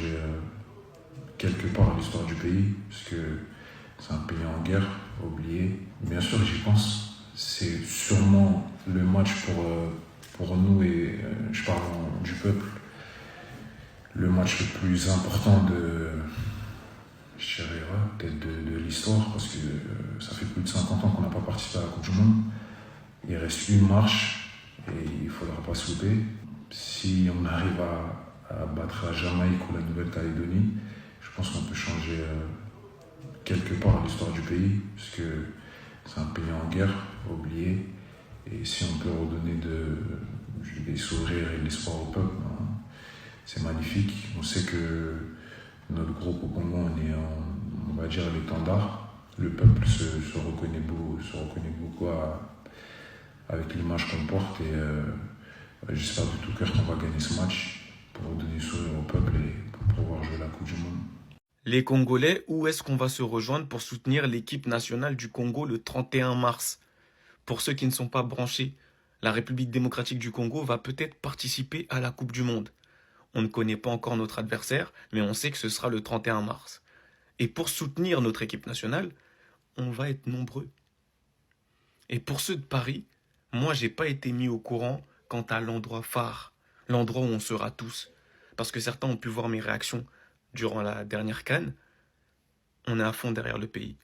changer quelque part l'histoire du pays, parce que c'est un pays en guerre, oublié. Bien sûr, j'y pense. C'est sûrement le match pour nous, et je parle du peuple, le match le plus important je dirais, peut-être de l'histoire, parce que ça fait plus de 50 ans qu'on n'a pas participé à la Coupe du Monde. Il reste une marche et il ne faudra pas se louper. Si on arrive à battre la Jamaïque ou la Nouvelle-Calédonie, je pense qu'on peut changer quelque part l'histoire du pays, parce que c'est un pays en guerre, oublié. Et si on peut redonner des sourires et de l'espoir au peuple, hein, c'est magnifique. On sait que notre groupe au Congo, on va dire l'étendard. Le peuple se reconnaît beaucoup avec l'image qu'on porte, et j'espère de tout cœur qu'on va gagner ce match pour donner sourire au peuple et pour pouvoir jouer la Coupe du Monde. Les Congolais, où est-ce qu'on va se rejoindre pour soutenir l'équipe nationale du Congo le 31 mars? Pour ceux qui ne sont pas branchés, la République démocratique du Congo va peut-être participer à la Coupe du Monde. On ne connaît pas encore notre adversaire, mais on sait que ce sera le 31 mars. Et pour soutenir notre équipe nationale, on va être nombreux. Et pour ceux de Paris, moi, j'ai pas été mis au courant quant à l'endroit phare, l'endroit où on sera tous. Parce que certains ont pu voir mes réactions durant la dernière CAN. On est à fond derrière le pays.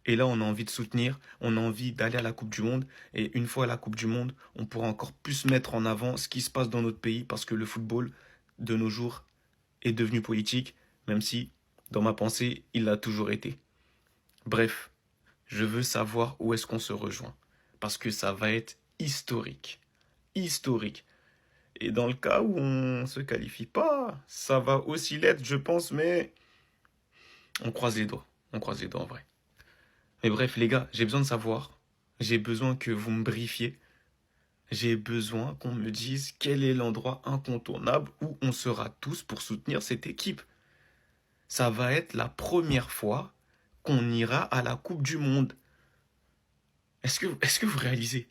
Et là, on a envie de soutenir, on a envie d'aller à la Coupe du Monde. Et une fois à la Coupe du Monde, on pourra encore plus mettre en avant ce qui se passe dans notre pays, parce que le football, de nos jours, est devenu politique, même si, dans ma pensée, il l'a toujours été. Bref, je veux savoir où est-ce qu'on se rejoint, parce que ça va être historique. Historique. Et dans le cas où on ne se qualifie pas, ça va aussi l'être, je pense, mais on croise les doigts. On croise les doigts en vrai. Mais bref, les gars, j'ai besoin de savoir. J'ai besoin que vous me briefiez. J'ai besoin qu'on me dise quel est l'endroit incontournable où on sera tous pour soutenir cette équipe. Ça va être la première fois qu'on ira à la Coupe du Monde. Est-ce que vous réalisez?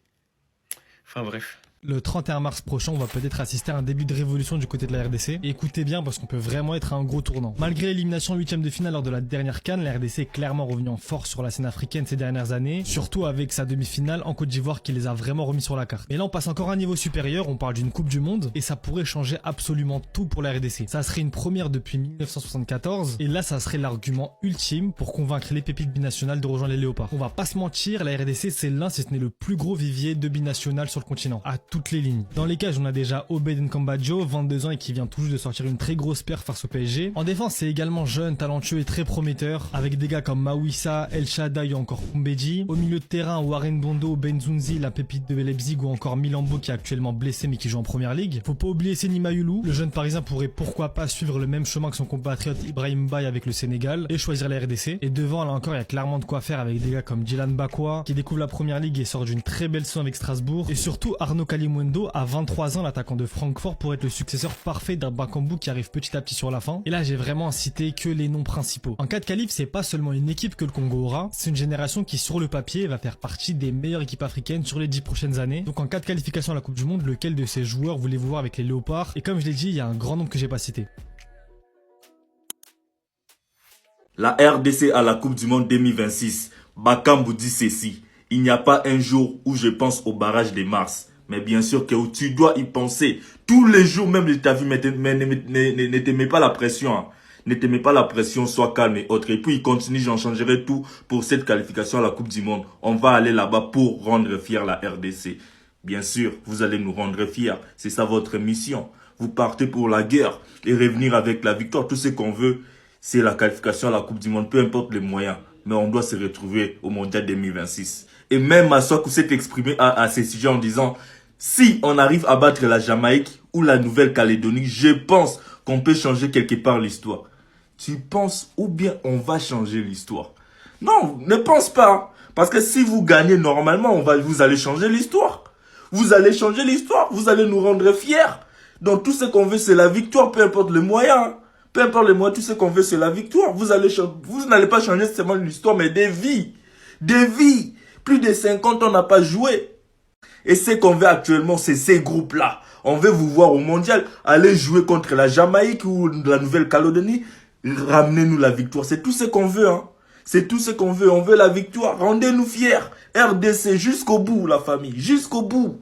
Enfin bref. Le 31 mars prochain, on va peut-être assister à un début de révolution du côté de la RDC. Et écoutez bien, parce qu'on peut vraiment être à un gros tournant. Malgré l'élimination en 8e de finale lors de la dernière CAN, la RDC est clairement revenue en force sur la scène africaine ces dernières années, surtout avec sa demi-finale en Côte d'Ivoire qui les a vraiment remis sur la carte. Mais là, on passe encore à un niveau supérieur, on parle d'une Coupe du Monde, et ça pourrait changer absolument tout pour la RDC. Ça serait une première depuis 1974, et là, ça serait l'argument ultime pour convaincre les pépites binationales de rejoindre les Léopards. On va pas se mentir, la RDC, c'est l'un, si ce n'est le plus gros vivier de binationales sur le continent, à toutes les lignes. Dans les cages, on a déjà Obed Nkambajo, 22 ans et qui vient tout juste de sortir une très grosse perf face au PSG. En défense, c'est également jeune, talentueux et très prometteur, avec des gars comme Mawissa, El Shaddai ou encore Kumbedji. Au milieu de terrain, Warren Bondo, Benzunzi, la pépite de Leipzig ou encore Milambo qui est actuellement blessé mais qui joue en première ligue. Faut pas oublier Seny Mayulu, le jeune parisien pourrait pourquoi pas suivre le même chemin que son compatriote Ibrahim Baye avec le Sénégal et choisir la RDC. Et devant, là encore, il y a clairement de quoi faire avec des gars comme Dylan Bakwa qui découvre la première ligue et sort d'une très belle saison avec Strasbourg. Et surtout Arnaud Kalimundo, à 23 ans, l'attaquant de Francfort pourrait être le successeur parfait d'un Bakambu qui arrive petit à petit sur la fin. Et là, j'ai vraiment cité que les noms principaux. En cas de qualif, c'est pas seulement une équipe que le Congo aura, c'est une génération qui, sur le papier, va faire partie des meilleures équipes africaines sur les 10 prochaines années. Donc en cas de qualification à la Coupe du Monde, lequel de ces joueurs voulez-vous voir avec les Léopards? Et comme je l'ai dit, il y a un grand nombre que j'ai pas cité. La RDC à la Coupe du Monde 2026. Bakambu dit ceci: il n'y a pas un jour où je pense au barrage des Mars. Mais bien sûr que tu dois y penser. Tous les jours, même de ta vie, mais ne te mets pas la pression. Hein. Ne te mets pas la pression, sois calme et autre. Et puis il continue, j'en changerai tout pour cette qualification à la Coupe du Monde. On va aller là-bas pour rendre fier la RDC. Bien sûr, vous allez nous rendre fiers. C'est ça votre mission. Vous partez pour la guerre et revenir avec la victoire. Tout ce qu'on veut, c'est la qualification à la Coupe du Monde, peu importe les moyens. Mais on doit se retrouver au Mondial 2026. Et même Massakou s'est exprimé à ces sujets en disant: si on arrive à battre la Jamaïque ou la Nouvelle-Calédonie, je pense qu'on peut changer quelque part l'histoire. Tu penses ou bien on va changer l'histoire? Non, ne pense pas. Parce que si vous gagnez normalement, vous allez changer l'histoire. Vous allez changer l'histoire. Vous allez nous rendre fiers. Donc tout ce qu'on veut, c'est la victoire, peu importe les moyens. Peu importe les moyens, tout ce qu'on veut, c'est la victoire. Vous n'allez pas changer seulement l'histoire, mais des vies. Des vies. Plus de 50 ans, on n'a pas joué. Et ce qu'on veut actuellement, c'est ces groupes-là. On veut vous voir au mondial, aller jouer contre la Jamaïque ou la Nouvelle-Calédonie. Ramenez-nous la victoire. C'est tout ce qu'on veut, hein. C'est tout ce qu'on veut. On veut la victoire. Rendez-nous fiers. RDC jusqu'au bout, la famille. Jusqu'au bout.